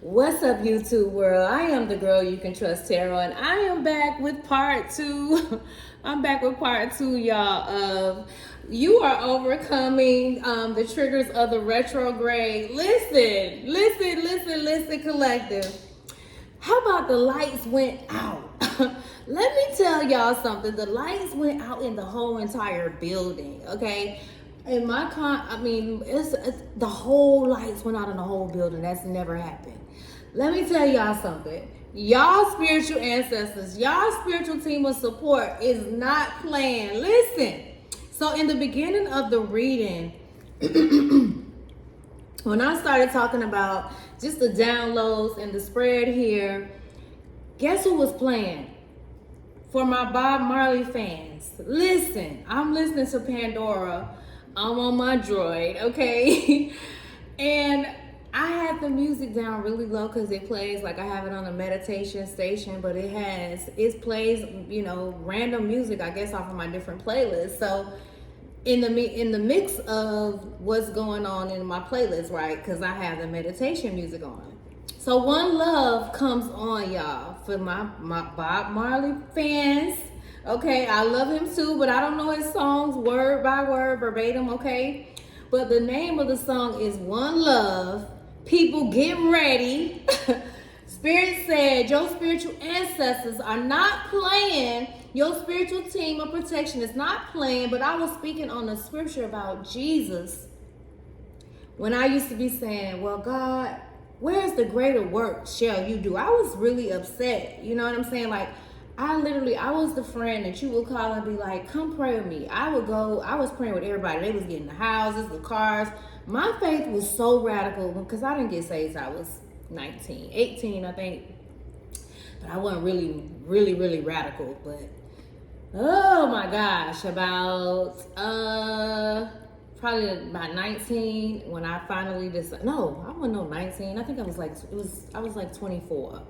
What's up, YouTube world? I am the girl you can trust, Tarot, and I am back with part two. I'm back with part two, y'all, of you are overcoming the triggers of the retrograde. Listen, collective. How about the lights went out? Let me tell y'all something. The lights went out in the whole entire building, okay? In my it's the whole lights went out in the whole building. That's never happened. Let me tell y'all something. Y'all spiritual ancestors, y'all spiritual team of support is not playing. Listen. So in the beginning of the reading, when I started talking about just the downloads and the spread here, guess who was playing? For my Bob Marley fans, listen, I'm listening to Pandora. I'm on my droid, okay? And I had the music down really low because it plays, like I have it on a meditation station, but it plays, random music, I guess, off of my different playlists. So in the mix of what's going on in my playlist, right? Because I have the meditation music on. So One Love comes on, y'all, for my Bob Marley fans. Okay, I love him too, but I don't know his songs word by word, verbatim, okay? But the name of the song is One Love. People, get ready. Spirit said your spiritual ancestors are not playing. Your spiritual team of protection is not playing, but I was speaking on the scripture about Jesus when I used to be saying, well, God, where's the greater work shall you do? I was really upset. You know what I'm saying? Like, I was the friend that you would call and be like, come pray with me. I was praying with everybody. They was getting the houses, the cars. My faith was so radical because I didn't get saved till I was 19, 18, I think. But I wasn't really radical. But, oh my gosh, probably about 19 when I finally decided. No, I wasn't 19. I think I was like 24.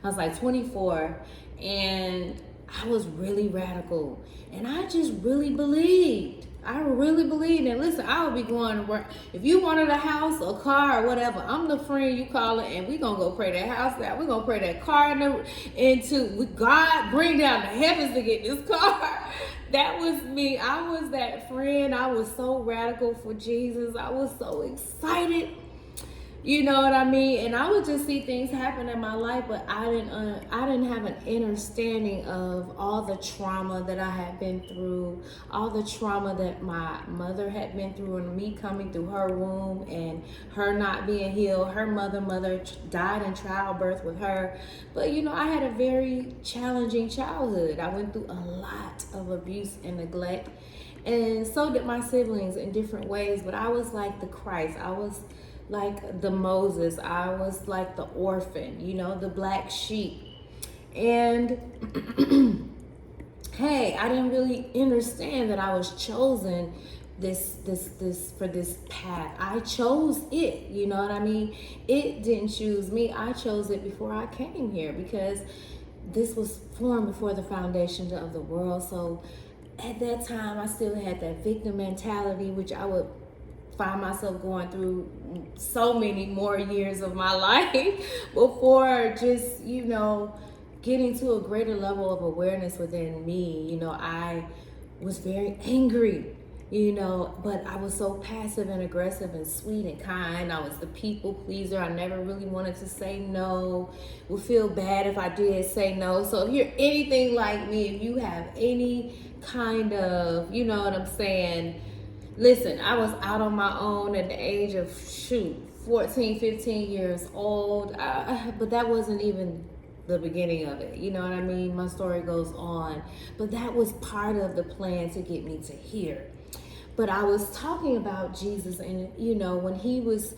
I was like 24 and I was really radical. And I just really believed. I really believed. And listen, I would be going to work. If you wanted a house, a car, or whatever, I'm the friend you call it, and we're going to go pray that house down. We're going to pray that car into God, bring down the heavens to get this car. That was me. I was that friend. I was so radical for Jesus. I was so excited. You know what I mean? And I would just see things happen in my life, but I didn't have an understanding of all the trauma that I had been through, all the trauma that my mother had been through, and me coming through her womb and her not being healed. Her mother died in childbirth with her. But I had a very challenging childhood. I went through a lot of abuse and neglect, and so did my siblings in different ways. But I was like the Christ. I was like the Moses. I was like the orphan, the black sheep. And hey, I didn't really understand that I was chosen for this path. I chose it, you know what I mean? It didn't choose me. I chose it before I came here because this was formed before the foundation of the world. So at that time, I still had that victim mentality, which I would find myself going through so many more years of my life before just, getting to a greater level of awareness within me. I was very angry, but I was so passive and aggressive and sweet and kind. I was the people pleaser. I never really wanted to say no. Would feel bad if I did say no. So if you're anything like me, if you have any kind of, you know what I'm saying, listen, I was out on my own at the age of 14, 15 years old. But that wasn't even the beginning of it. You know what I mean? My story goes on. But that was part of the plan to get me to here. But I was talking about Jesus, and when he was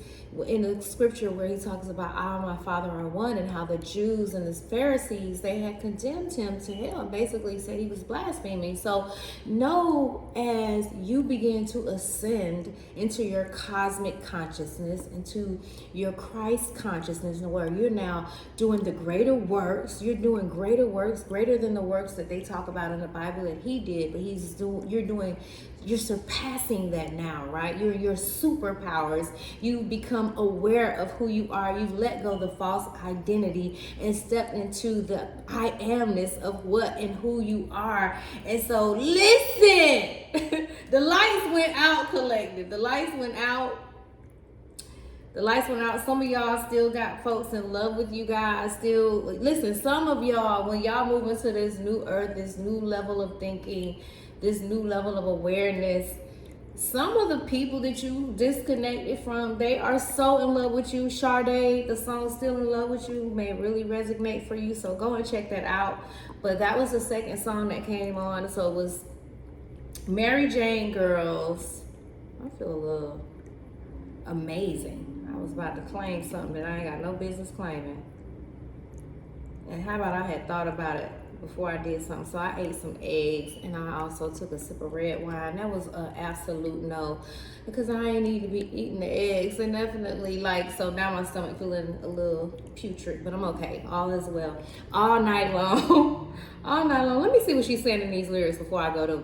in the scripture where he talks about I and my Father are one, and how the Jews and the Pharisees, they had condemned him to hell, basically said he was blaspheming. So know as you begin to ascend into your cosmic consciousness, into your Christ consciousness, where you're now doing the greater works. You're doing greater works, greater than the works that they talk about in the Bible that he did, but you're surpassing that now, right? Your superpowers. You become become aware of who you are. You've let go of the false identity and stepped into the I amness of what and who you are. And so listen, the lights went out, collective. The lights went out. The lights went out. Some of y'all still got folks in love with you guys. Still, listen, some of y'all, when y'all move into this new earth, this new level of thinking, this new level of awareness, some of the people that you disconnected from, they are so in love with you. Sade, the song Still in Love with You may really resonate for you. So go and check that out. But that was the second song that came on. So it was Mary Jane Girls. I feel a little amazing. I was about to claim something that I ain't got no business claiming. And how about I had thought about it before I did something. So I ate some eggs and I also took a sip of red wine. That was an absolute no, because I ain't need to be eating the eggs. And definitely so now my stomach feeling a little putrid, but I'm okay. All is well. All night long. All night long. Let me see what she's saying in these lyrics before I go to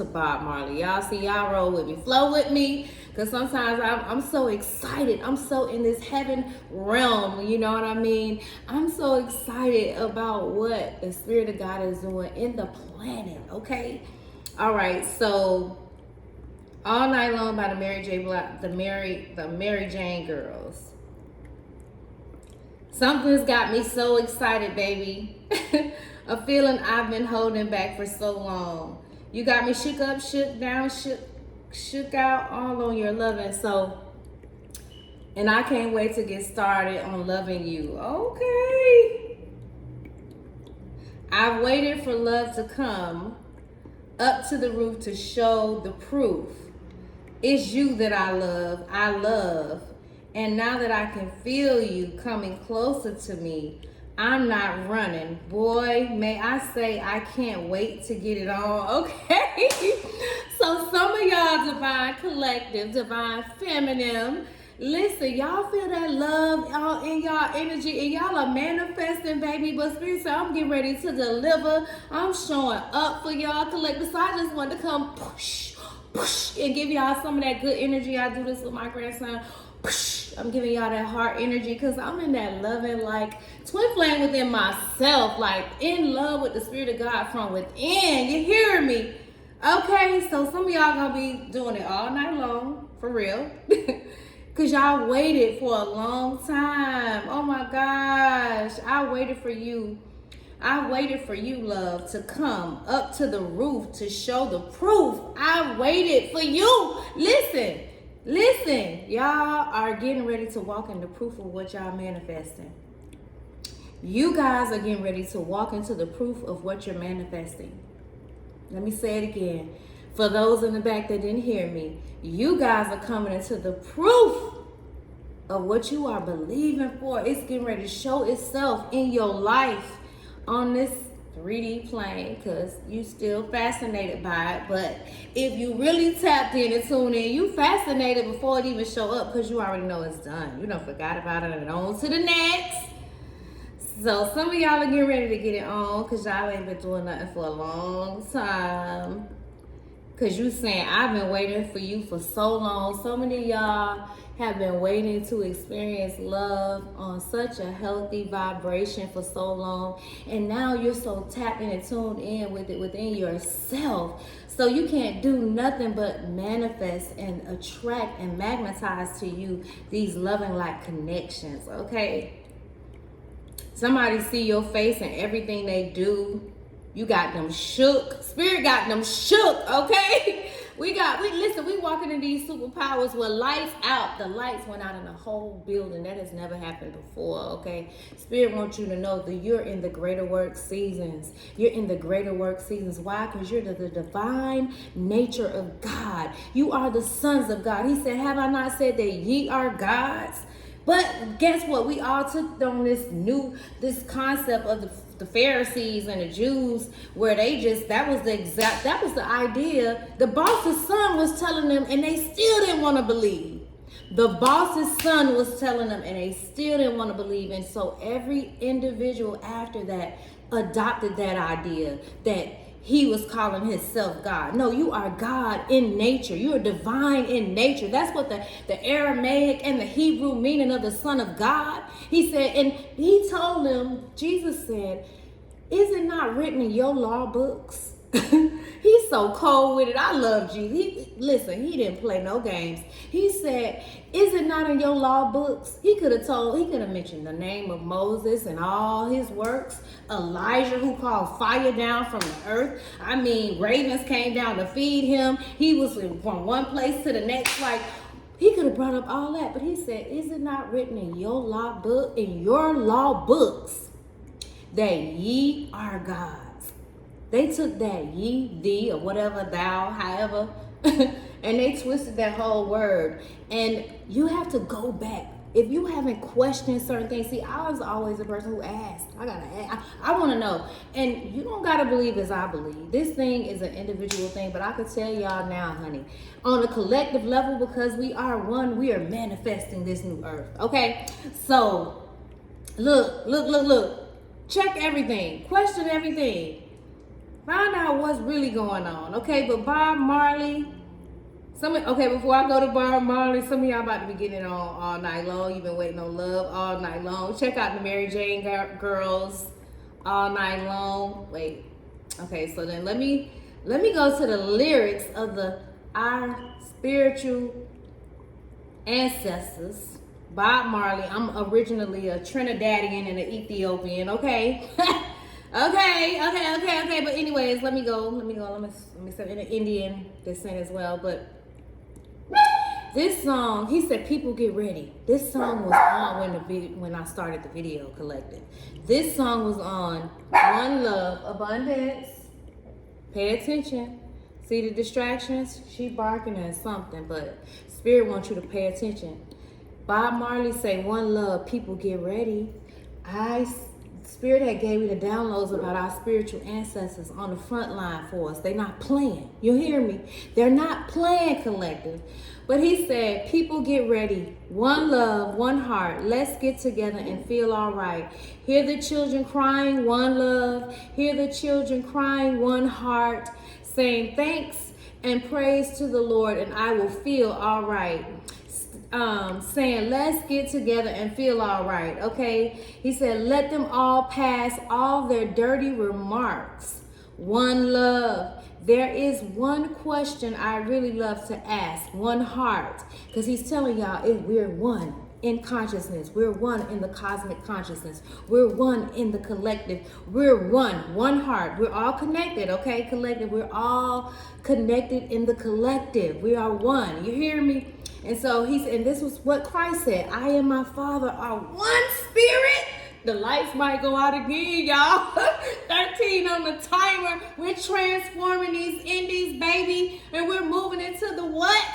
Bob Marley. Y'all see, y'all roll with me, flow with me, because sometimes I'm so excited. I'm so in this heaven realm, you know what I mean? I'm so excited about what the Spirit of God is doing in the planet, okay? All right, so All Night Long by the Mary Jane Girls. Something's got me so excited, baby. A feeling I've been holding back for so long. You got me shook up, shook down, shook out, all on your loving. So, and I can't wait to get started on loving you. Okay. I've waited for love to come up to the roof to show the proof. It's you that I love. And now that I can feel you coming closer to me, I'm not running. Boy, may I say I can't wait to get it on. Okay. So some of y'all divine collective, divine feminine, listen, y'all feel that love all in y'all energy and y'all are manifesting, baby. But Spirit said, I'm getting ready to deliver. I'm showing up for y'all collective. So I just wanted to come push, and give y'all some of that good energy. I do this with my grandson. I'm giving y'all that heart energy because I'm in that loving, twin flame within myself, in love with the Spirit of God from within. You hear me? Okay, so some of y'all gonna be doing it all night long, for real. Because y'all waited for a long time. Oh my gosh, I waited for you. I waited for you, love, to come up to the roof to show the proof. I waited for you. Listen, y'all are getting ready to walk in the proof of what y'all manifesting. You guys are getting ready to walk into the proof of what you're manifesting. Let me say it again. For those in the back that didn't hear me, you guys are coming into the proof of what you are believing for. It's getting ready to show itself in your life on this 3D plane, because you still fascinated by it. But if you really tapped in and tuned in, you fascinated before it even show up, because you already know it's done. You don't forgot about it and on to the next. So some of y'all are getting ready to get it on, because y'all ain't been doing nothing for a long time. Because you saying, I've been waiting for you for so long. So many of y'all have been waiting to experience love on such a healthy vibration for so long. And now you're so tapped in and tuned in with it within yourself. So you can't do nothing but manifest and attract and magnetize to you these loving connections, okay? Somebody see your face and everything they do. You got them shook. Spirit got them shook, okay? We walking in these superpowers with lights out. The lights went out in the whole building. That has never happened before, okay? Spirit wants you to know that you're in the greater work seasons. You're in the greater work seasons. Why? Because you're the divine nature of God. You are the sons of God. He said, have I not said that ye are gods? But guess what? We all took on this concept of the Pharisees and the Jews, where that was the idea. The boss's son was telling them, and they still didn't want to believe. The boss's son was telling them, and they still didn't want to believe. And so every individual after that adopted that idea that he was calling himself God. No, you are God in nature. You are divine in nature. That's what the Aramaic and the Hebrew meaning of the Son of God. He said, and he told them, Jesus said, is it not written in your law books? He's so cold with it. I love Jesus. Listen, he didn't play no games. He said, is it not in your law books? He could have mentioned the name of Moses and all his works. Elijah, who called fire down from the earth. I mean, ravens came down to feed him. He was from one place to the next. Like, he could have brought up all that. But he said, is it not written in your law book, in your law books, that ye are gods? They took that ye, thee, or whatever, thou, however, and they twisted that whole word. And you have to go back. If you haven't questioned certain things, see, I was always a person who asked. I gotta ask. I want to know. And you don't gotta believe as I believe. This thing is an individual thing, but I could tell y'all now, honey, on a collective level, because we are one, we are manifesting this new earth. Okay? So, look. Check everything. Question everything. Find out what's really going on, okay? But Bob Marley, before I go to Bob Marley, some of y'all about to be getting it on all night long. You've been waiting on love all night long. Check out the Mary Jane girls all night long. Wait, okay, so then let me go to the lyrics of our spiritual ancestors. Bob Marley. I'm originally a Trinidadian and an Ethiopian, okay? Okay. But anyways, let me go. Let me say in an Indian descent as well. But this song, he said, people get ready. This song was on when I started the video collective. This song was on One Love, Abundance. Pay attention. See the distractions? She barking at something, but Spirit wants you to pay attention. Bob Marley say, one love, people get ready. Spirit had gave me the downloads about our spiritual ancestors on the front line for us. They not playing. You hear me? They're not playing, collective. But he said, people get ready. One love, one heart. Let's get together and feel all right. Hear the children crying, one love. Hear the children crying, one heart. Saying thanks and praise to the Lord, and I will feel all right. Saying, let's get together and feel all right, okay? He said, let them all pass all their dirty remarks. One love. There is one question I really love to ask. One heart. Because he's telling y'all, we're one in consciousness. We're one in the cosmic consciousness. We're one in the collective. We're one heart. We're all connected, okay? Collective. We're all connected in the collective. We are one. You hear me? And so and this was what Christ said, I and my Father are one spirit. The lights might go out again, y'all. 13 on the timer. We're transforming these indies, baby. And we're moving into the what?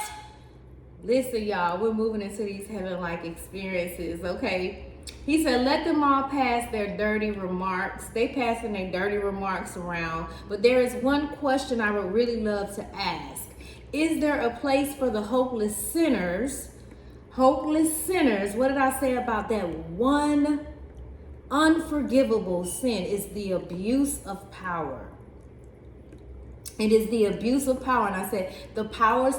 Listen, y'all, we're moving into these heaven-like experiences, okay? He said, let them all pass their dirty remarks. They passing their dirty remarks around. But there is one question I would really love to ask. Is there a place for the hopeless sinners? Hopeless sinners. What did I say about that? One unforgivable sin is the abuse of power. It is the abuse of power. And I said, the powers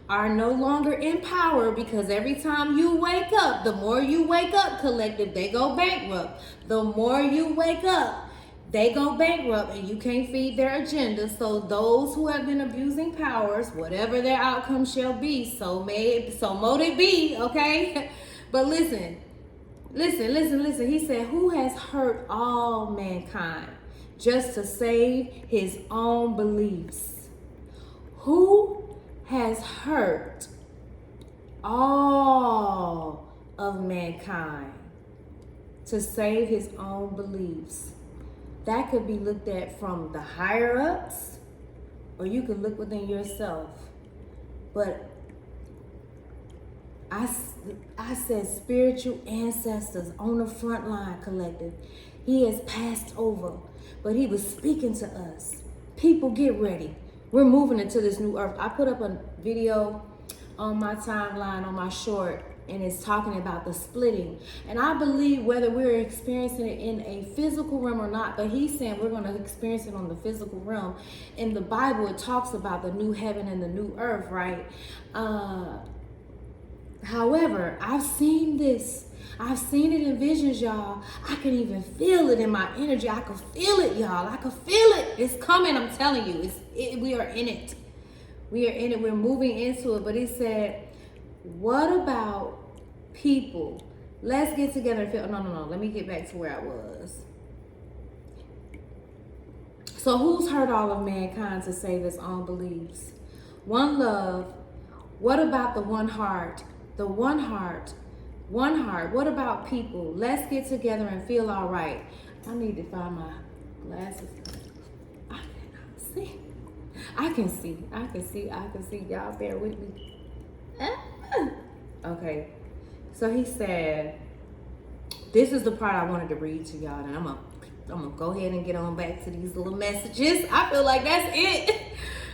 are no longer in power, because every time you wake up, the more you wake up, collective, they go bankrupt. The more you wake up, they go bankrupt, and you can't feed their agenda. So those who have been abusing powers, whatever their outcome shall be, so mote it be, okay? But listen. He said, who has hurt all mankind just to save his own beliefs? Who has hurt all of mankind to save his own beliefs? That could be looked at from the higher ups, or you could look within yourself. But I said spiritual ancestors on the front line, collective. He has passed over, but he was speaking to us. People, get ready. We're moving into this new earth. I put up a video on my timeline, on my short, and it's talking about the splitting. And I believe whether we're experiencing it in a physical realm or not, but he's saying we're going to experience it on the physical realm. In the Bible, it talks about the new heaven and the new earth, right? However, I've seen this. I've seen it in visions, y'all. I can even feel it in my energy. I can feel it, y'all. I can feel it. It's coming. I'm telling you. We are in it. We are in it. We're moving into it. But he said, what about people? Let's get together and feel. No. Let me get back to where I was. So who's hurt all of mankind to save his own beliefs? One love. What about the one heart? The one heart. One heart. What about people? Let's get together and feel all right. I need to find my glasses. I cannot see. I can see. Y'all bear with me. Okay. So he said, this is the part I wanted to read to y'all. And I'm gonna go ahead and get on back to these little messages. I feel like that's it.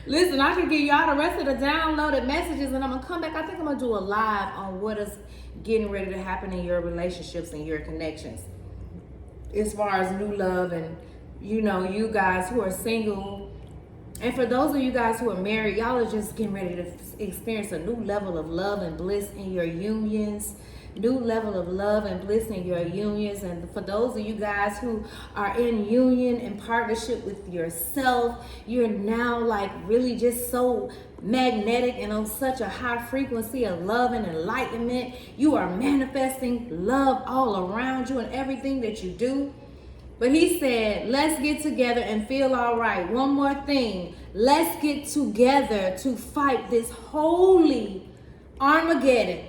Listen, I can give y'all the rest of the downloaded messages, and I'm gonna come back. I think I'm gonna do a live on what is getting ready to happen in your relationships and your connections, as far as new love, and you guys who are single, and for those of you guys who are married, y'all are just getting ready to experience a new level of love and bliss in your unions. New level of love and bliss in your unions. And for those of you guys who are in union and partnership with yourself, you're now like really just so magnetic and on such a high frequency of love and enlightenment. You are manifesting love all around you and everything that you do. But he said, let's get together and feel all right. One more thing. Let's get together to fight this holy Armageddon.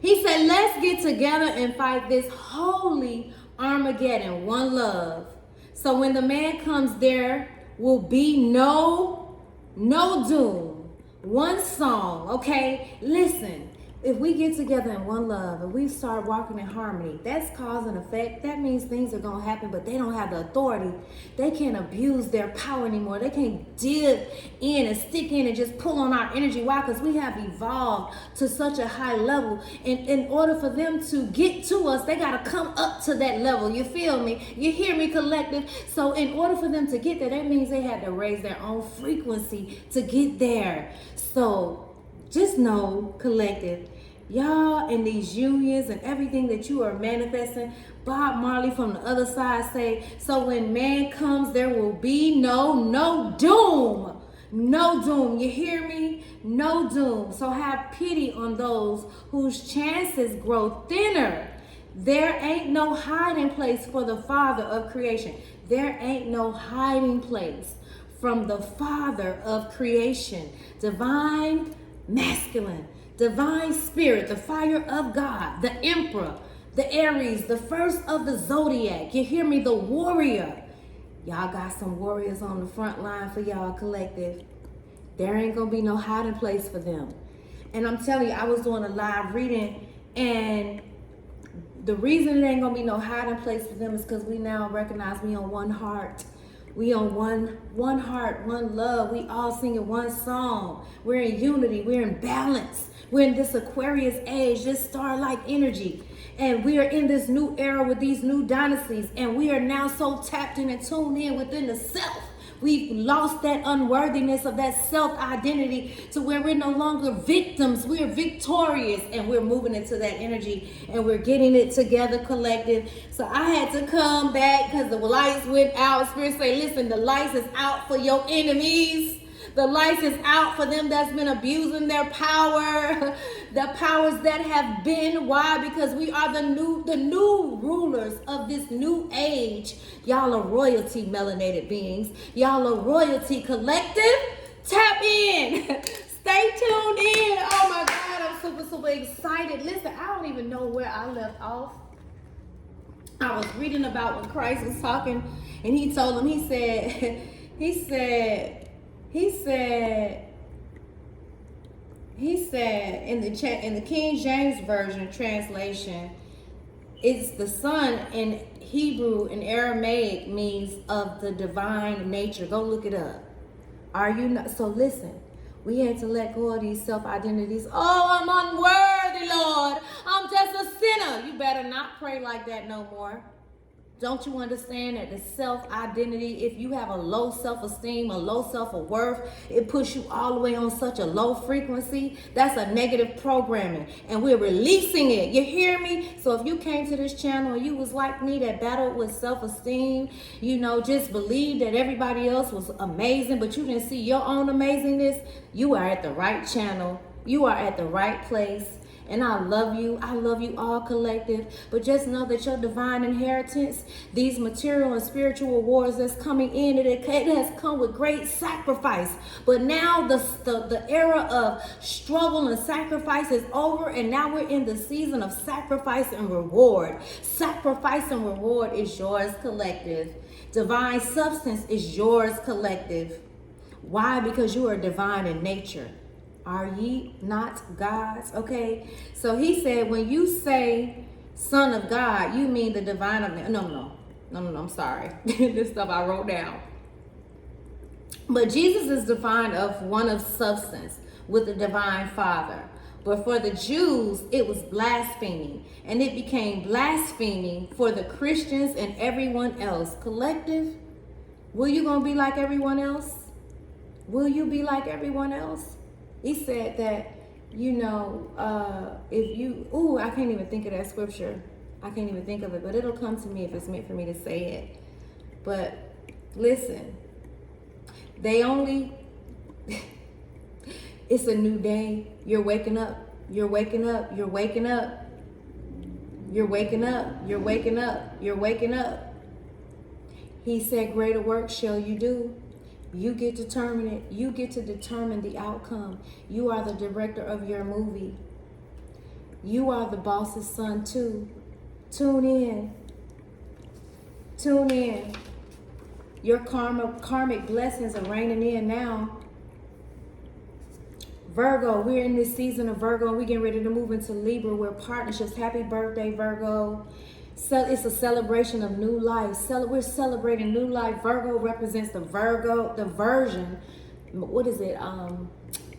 He said, let's get together and fight this holy Armageddon. One love. So when the man comes, there will be no doom. One song, okay? Listen, if we get together in one love and we start walking in harmony, that's cause and effect. That means things are going to happen, but they don't have the authority. They can't abuse their power anymore. They can't dig in and stick in and just pull on our energy. Why? Because we have evolved to such a high level. And in order for them to get to us, they got to come up to that level. You feel me? You hear me, collective? So in order for them to get there, that means they had to raise their own frequency to get there. So just know, collective, y'all in these unions and everything that you are manifesting, Bob Marley from the other side say, so when man comes, there will be no doom. No doom. You hear me? No doom. So have pity on those whose chances grow thinner. There ain't no hiding place for the Father of creation. There ain't no hiding place from the Father of creation. Divine masculine, divine spirit, the fire of God, the emperor, the Aries, the first of the zodiac. You hear me? The warrior. Y'all got some warriors on the front line for y'all, collective. There ain't gonna be no hiding place for them. And I'm telling you, I was doing a live reading, and the reason there ain't gonna be no hiding place for them is because we now recognize we on one heart. We on one heart, one love. We all singing one song. We're in unity. We're in balance. We're in this Aquarius age, this star-like energy. And we are in this new era with these new dynasties. And we are now so tapped in and tuned in within the self. We've lost that unworthiness of that self-identity to where we're no longer victims. We're victorious, and we're moving into that energy, and we're getting it together, collective. So I had to come back because the lights went out. Spirit say, listen, the lights is out for your enemies. The lights is out for them that's been abusing their power, the powers that have been. Why? Because we are the new rulers of this new age. Y'all are royalty, melanated beings. Y'all are royalty, collective. Tap in. Stay tuned in. Oh my God, I'm super excited. Listen, I don't even know where I left off. I was reading about when Christ was talking, and he told them, he said in the King James Version translation, it's the Son in Hebrew and Aramaic means of the divine nature. Go look it up. Are you not? So listen, we had to let go of these self-identities. Oh, I'm Lord. I'm just a sinner. You better not pray like that no more. Don't you understand that the self-identity, if you have a low self-esteem, a low self-worth, it puts you all the way on such a low frequency? That's a negative programming, and we're releasing it. You hear me? So if you came to this channel and you was like me, that battled with self-esteem, just believed that everybody else was amazing, but you didn't see your own amazingness, you are at the right channel. You are at the right place. And I love you. I love you all collective. But just know that your divine inheritance, these material and spiritual rewards that's coming in, it has come with great sacrifice. But now the era of struggle and sacrifice is over. And now we're in the season of sacrifice and reward. Sacrifice and reward is yours collective. Divine substance is yours collective. Why? Because you are divine in nature. Are ye not gods? Okay. So he said, when you say son of God, you mean the divine of no, I'm sorry. This stuff I wrote down. But Jesus is defined of one of substance with the divine Father. But for the Jews, it was blasphemy. And it became blasphemy for the Christians and everyone else. Collective, will you gonna be like everyone else? Will you be like everyone else? He said that, if you, I can't even think of that scripture. I can't even think of it, but it'll come to me if it's meant for me to say it. But listen, it's a new day. You're waking up. You're waking up. You're waking up. You're waking up. You're waking up. You're waking up. He said, greater work shall you do. You get to determine it. You get to determine the outcome. You are the director of your movie. You are the boss's son too. Tune in. Tune in. Your karmic blessings are raining in now. Virgo, we're in this season of Virgo. We're getting ready to move into Libra. We're partnerships. Happy birthday, Virgo. So it's a celebration of new life. We're celebrating new life. Virgo represents the version. What is it?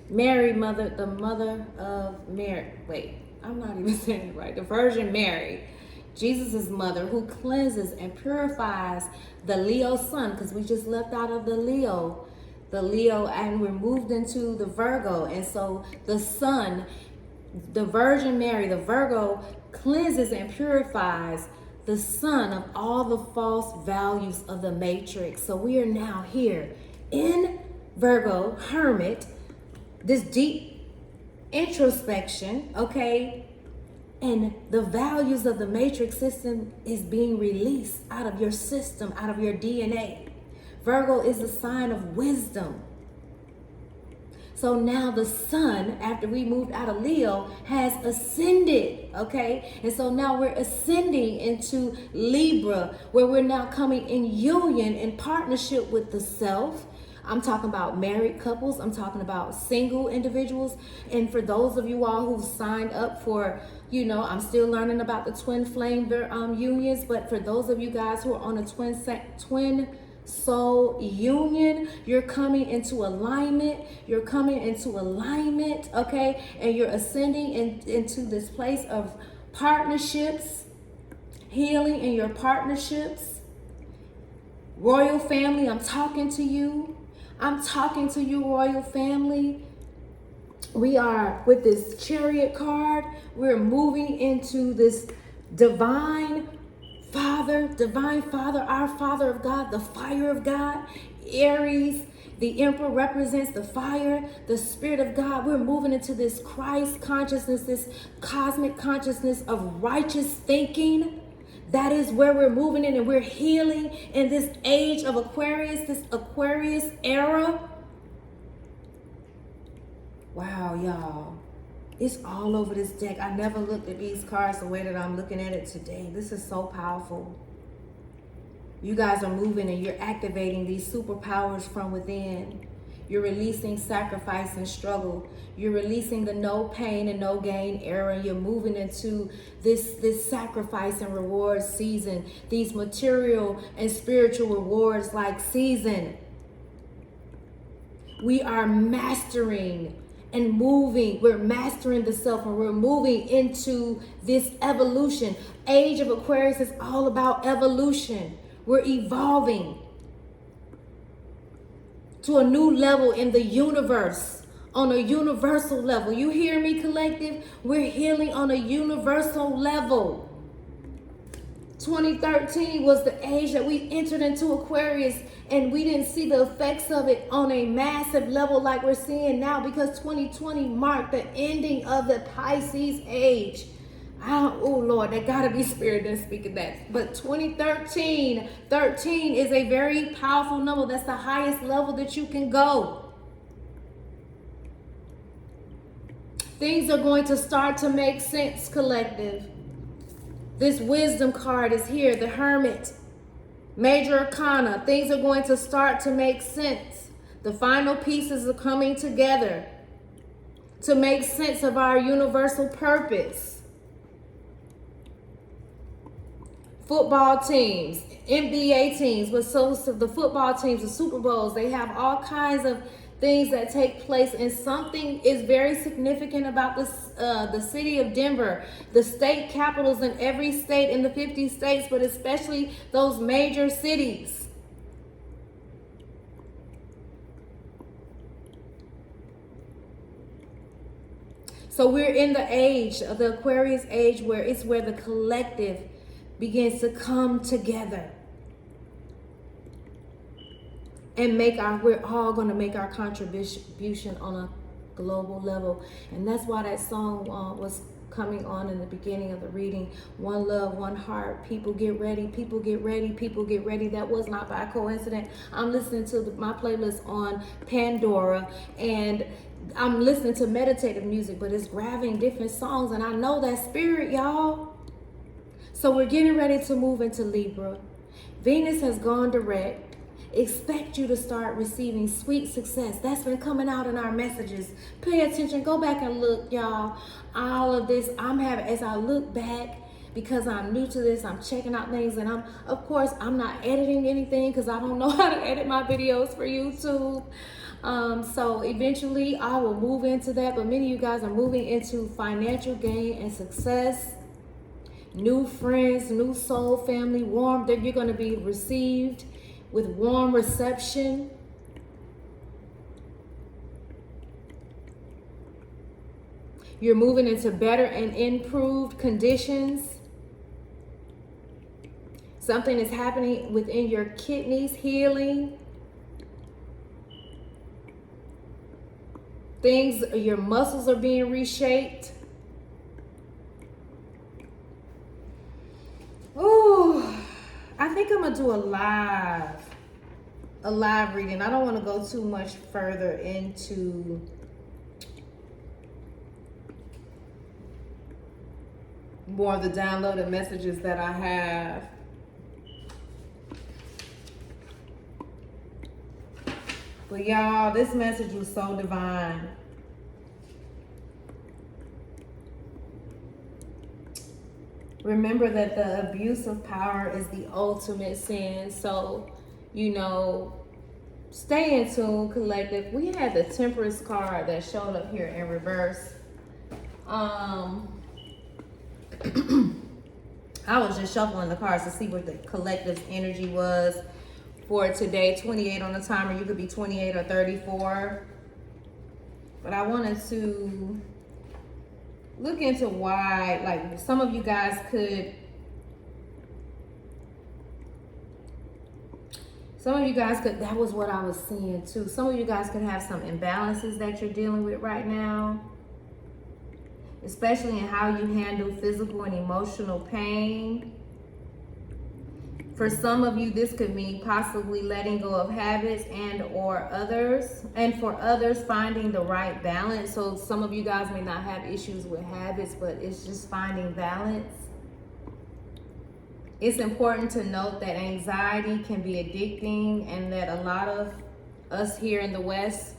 Mary, the mother of Mary. Wait, I'm not even saying it right. The Virgin Mary, Jesus' mother, who cleanses and purifies the Leo sun, because we just left out of the Leo, and we're moved into the Virgo. And so the sun, the Virgin Mary, the Virgo, cleanses and purifies the sun of all the false values of the matrix. So we are now here in Virgo, Hermit, this deep introspection, okay? And the values of the matrix system is being released out of your system, out of your DNA. Virgo is a sign of wisdom. So now the sun, after we moved out of Leo, has ascended, okay? And so now we're ascending into Libra, where we're now coming in union, in partnership with the self. I'm talking about married couples. I'm talking about single individuals. And for those of you all who've signed up for, I'm still learning about the twin flame unions. But for those of you guys who are on a twin soul union, you're coming into alignment. You're coming into alignment, okay? And you're ascending into this place of partnerships, healing in your partnerships. Royal family, I'm talking to you. I'm talking to you, royal family. We are, with this Chariot card, we're moving into this divine Father, our Father of God, the fire of God. Aries, the Emperor, represents the fire, the Spirit of God. We're moving into this Christ consciousness, this cosmic consciousness of righteous thinking. That is where we're moving in, and we're healing in this age of Aquarius, this Aquarius era. Wow, y'all. It's all over this deck. I never looked at these cards the way that I'm looking at it today. This is so powerful. You guys are moving and you're activating these superpowers from within. You're releasing sacrifice and struggle. You're releasing the no pain and no gain era. You're moving into this sacrifice and reward season. These material and spiritual rewards like season. We are mastering and moving. We're mastering the self and we're moving into this evolution. Age of Aquarius is all about evolution. We're evolving to a new level in the universe, on a universal level. You hear me, collective? We're healing on a universal level. 2013 was the age that we entered into Aquarius, and we didn't see the effects of it on a massive level like we're seeing now, because 2020 marked the ending of the Pisces age. Oh Lord, that gotta be spirit that's speaking that. But 13 is a very powerful number. That's the highest level that you can go. Things are going to start to make sense, collective. This wisdom card is here, the Hermit, Major Arcana. Things are going to start to make sense. The final pieces are coming together to make sense of our universal purpose. Football teams, NBA teams, but so the football teams, the Super Bowls, they have all kinds of things that take place, and something is very significant about this, the city of Denver, the state capitals in every state in the 50 states, but especially those major cities. So we're in the age of the Aquarius age, where it's where the collective begins to come together and we're all going to make our contribution on a global level. And that's why that song was coming on in the beginning of the reading. One love, one heart, people get ready, people get ready, people get ready. That was not by coincidence. I'm listening to my playlist on Pandora, and I'm listening to meditative music, but it's grabbing different songs, and I know that spirit, y'all. So we're getting ready to move into Libra. Venus has gone direct. Expect you to start receiving sweet success. That's been coming out in our messages. Pay attention. Go back and look, y'all. All of this I'm having, as I look back, because I'm new to this, I'm checking out things, and of course, I'm not editing anything because I don't know how to edit my videos for YouTube. So eventually I will move into that, but many of you guys are moving into financial gain and success. New friends, new soul family, warm, that you're going to be received with warm reception. You're moving into better and improved conditions. Something is happening within your kidneys, healing. Your muscles are being reshaped. Ooh, I think I'm gonna do a live reading. I don't want to go too much further into more of the downloaded messages that I have. But y'all, this message was so divine. Remember that the abuse of power is the ultimate sin. So, stay in tune, collective. We had the Temperance card that showed up here in reverse. I was just shuffling the cards to see what the collective's energy was for today. 28 on the timer. You could be 28 or 34. But I wanted to look into why, like, some of you guys could, that was what I was seeing too. Some of you guys could have some imbalances that you're dealing with right now, especially in how you handle physical and emotional pain. For some of you, this could mean possibly letting go of habits and for others, finding the right balance. So some of you guys may not have issues with habits, but it's just finding balance. It's important to note that anxiety can be addicting, and that a lot of us here in the West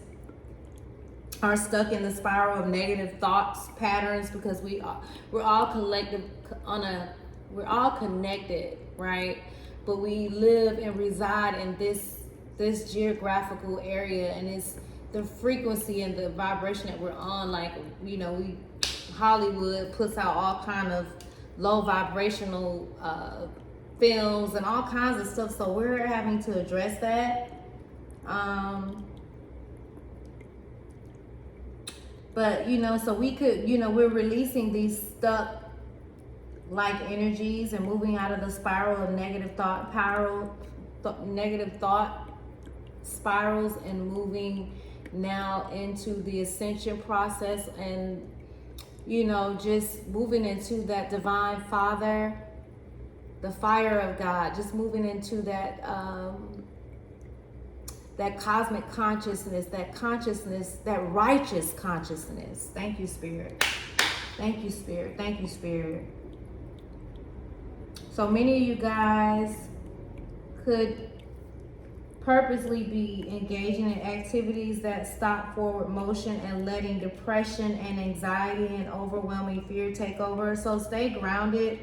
are stuck in the spiral of negative thoughts patterns, because we're all connected, right? But we live and reside in this geographical area, and the frequency and the vibration that we're on. Like, you know, Hollywood puts out all kind of low vibrational films and all kinds of stuff, so we're having to address that. But you know, so we could, you know, we're releasing these stuck like energies and moving out of the spiral of negative thought spirals, and moving now into the ascension process, and you know, just moving into that divine Father, the fire of God, just moving into that that cosmic consciousness, that righteous consciousness. Thank you, Spirit. Thank you, Spirit. Thank you, Spirit. So many of you guys could purposely be engaging in activities that stop forward motion and letting depression and anxiety and overwhelming fear take over. So stay grounded,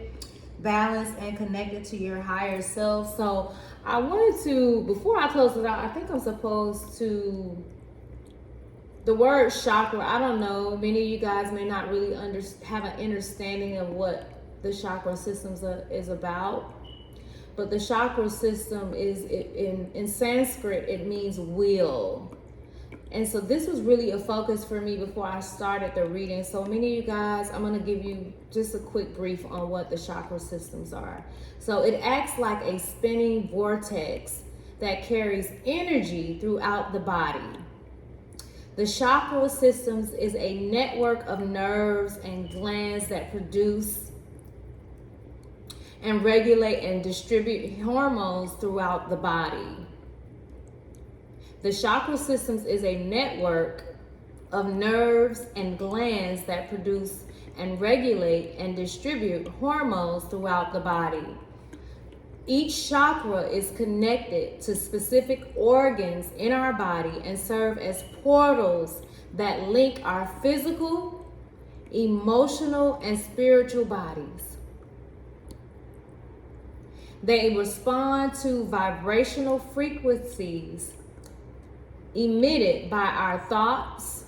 balanced, and connected to your higher self. So I wanted to, before I close it out, I think I'm supposed to, the word chakra, I don't know, many of you guys may not really have an understanding of what the chakra systems is about. But the chakra system is, in Sanskrit, it means wheel. And so this was really a focus for me before I started the reading. So many of you guys, I'm going to give you just a quick brief on what the chakra systems are. So it acts like a spinning vortex that carries energy throughout the body. The chakra systems is a network of nerves and glands that produce and regulate and distribute hormones throughout the body. The chakra systems is a network of nerves and glands that produce and regulate and distribute hormones throughout the body. Each chakra is connected to specific organs in our body and serve as portals that link our physical, emotional, and spiritual bodies. They respond to vibrational frequencies emitted by our thoughts,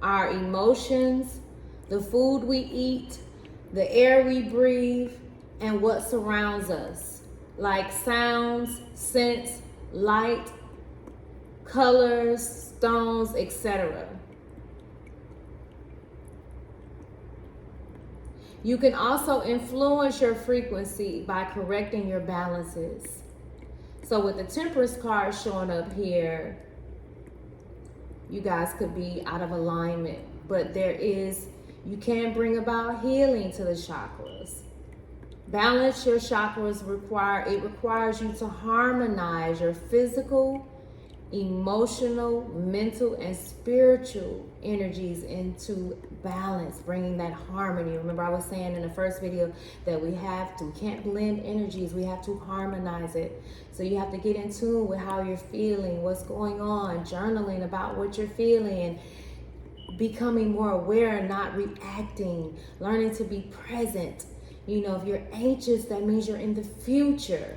our emotions, the food we eat, the air we breathe, and what surrounds us, like sounds, scents, light, colors, stones, etc. You can also influence your frequency by correcting your balances. So with the Temperance card showing up here, you guys could be out of alignment, but you can bring about healing to the chakras. Balance your chakras requires you to harmonize your physical, emotional, mental, and spiritual energies into balance, bringing that harmony. Remember, I was saying in the first video that we can't blend energies, we have to harmonize it. So you have to get in tune with how you're feeling, what's going on, journaling about what you're feeling, becoming more aware and not reacting, learning to be present. You know, if you're anxious, that means you're in the future.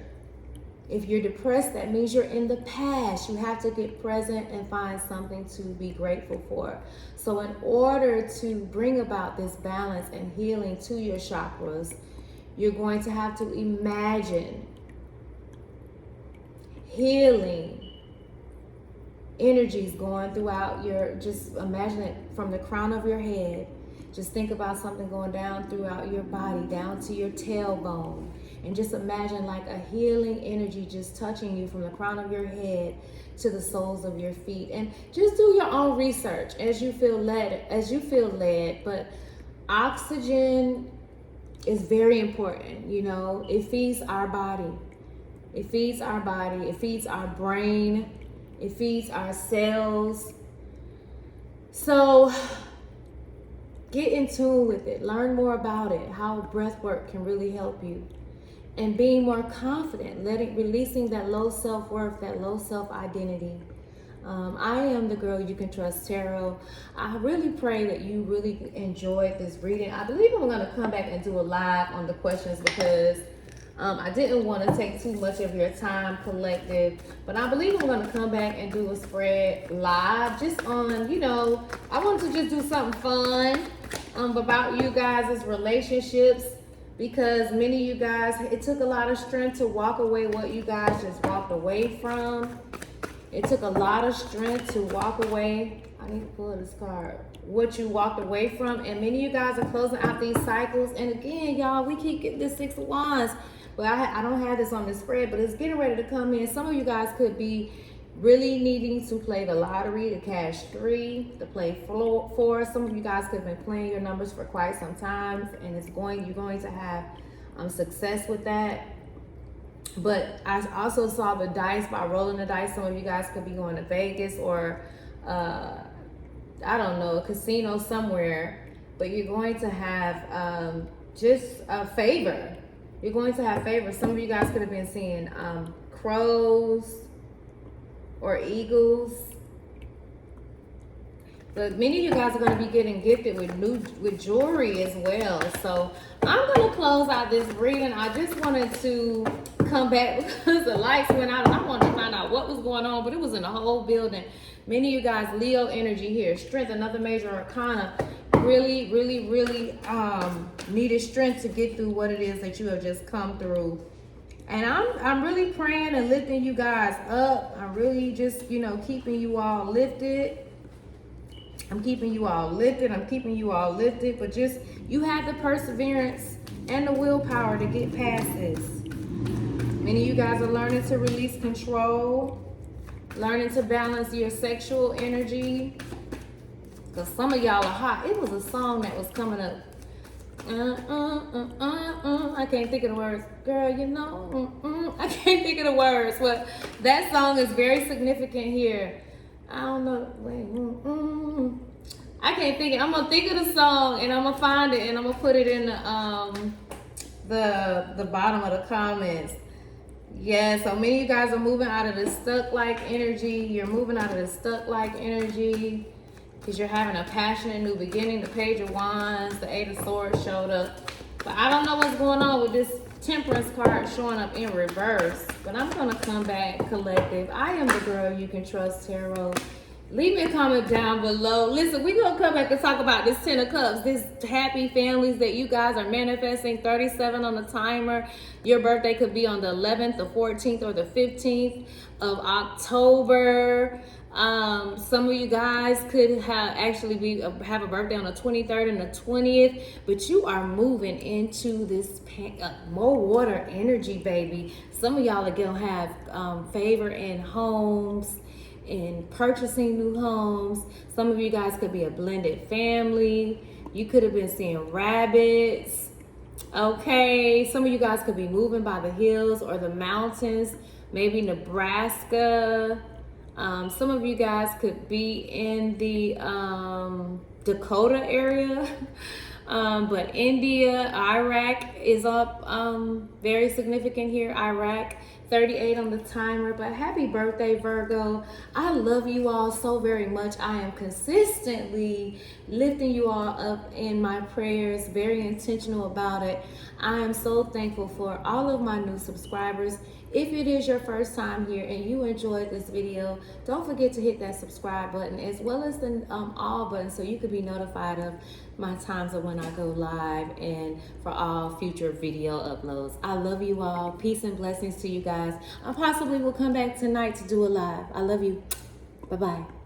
If you're depressed, that means you're in the past. You have to get present and find something to be grateful for. So in order to bring about this balance and healing to your chakras, you're going to have to imagine healing energies going throughout just imagine it from the crown of your head. Just think about something going down throughout your body, down to your tailbone. And just imagine like a healing energy just touching you from the crown of your head to the soles of your feet. And just do your own research as you feel led. But oxygen is very important. You know, it feeds our body. It feeds our body. It feeds our brain. It feeds our cells. So get in tune with it. Learn more about it, how breath work can really help you. And being more confident, releasing that low self-worth, that low self-identity. I am the girl you can trust, Tarot. I really pray that you really enjoyed this reading. I believe I'm going to come back and do a live on the questions because I didn't want to take too much of your time, collective, but I believe I'm going to come back and do a spread live just on, you know, I wanted to just do something fun about you guys' relationships, because many of you guys, it took a lot of strength to walk away what you guys just walked away from. It took a lot of strength to walk away. I need to pull this card. What you walked away from, and many of you guys are closing out these cycles. And again, y'all, we keep getting this Six of Wands. But I don't have this on the spread, but it's getting ready to come in. Some of you guys could be really needing to play the lottery, the cash 3, to play 4. Some of you guys could have been playing your numbers for quite some time, and you're going to have success with that. But I also saw the dice by rolling the dice. Some of you guys could be going to Vegas or I don't know, a casino somewhere, but you're going to have just a favor. You're going to have favor. Some of you guys could have been seeing crows or eagles. But many of you guys are going to be getting gifted with jewelry as well. So I'm going to close out this reading. I just wanted to come back because the lights went out and I wanted to find out what was going on, but it was in the whole building. Many of you guys, Leo energy here. Strength, another major arcana. Really, really, really needed strength to get through what it is that you have just come through. And I'm really praying and lifting you guys up. I'm really just, you know, keeping you all lifted. I'm keeping you all lifted. I'm keeping you all lifted. But just, you have the perseverance and the willpower to get past this. Many of you guys are learning to release control. Learning to balance your sexual energy. Because some of y'all are hot. It was a song that was coming up. I can't think of the words. Girl, you know. I can't think of the words. But that song is very significant here. I don't know. Wait. I can't think. I'm going to think of the song and I'm going to find it and I'm going to put it in the bottom of the comments. Yeah, so many of you guys are moving out of the stuck-like energy. You're moving out of the stuck-like energy because you're having a passionate new beginning. The Page of Wands, the Eight of Swords showed up. But I don't know what's going on with this Temperance card showing up in reverse. But I'm going to come back, collective. I am the girl you can trust, tarot. Leave me a comment down below. Listen, we're going to come back and talk about this 10 of Cups. This happy families that you guys are manifesting. 37 on the timer. Your birthday could be on the 11th, the 14th, or the 15th of October. Some of you guys could have a birthday on the 23rd and the 20th. But you are moving into this more water energy, baby. Some of y'all are going to have favor in homes, in purchasing new homes. Some of you guys could be a blended family. You could have been seeing rabbits. Okay, some of you guys could be moving by the hills or the mountains, maybe Nebraska. Some of you guys could be in the Dakota area. But India, Iraq is up very significant here. Iraq, 38 on the timer. But happy birthday, Virgo. I love you all so very much. I am consistently lifting you all up in my prayers, very intentional about it. I am so thankful for all of my new subscribers. If it is your first time here and you enjoyed this video, don't forget to hit that subscribe button as well as the all button so you can be notified of my times of when I go live and for all future video uploads. I love you all. Peace and blessings to you guys. I possibly will come back tonight to do a live. I love you. Bye-bye.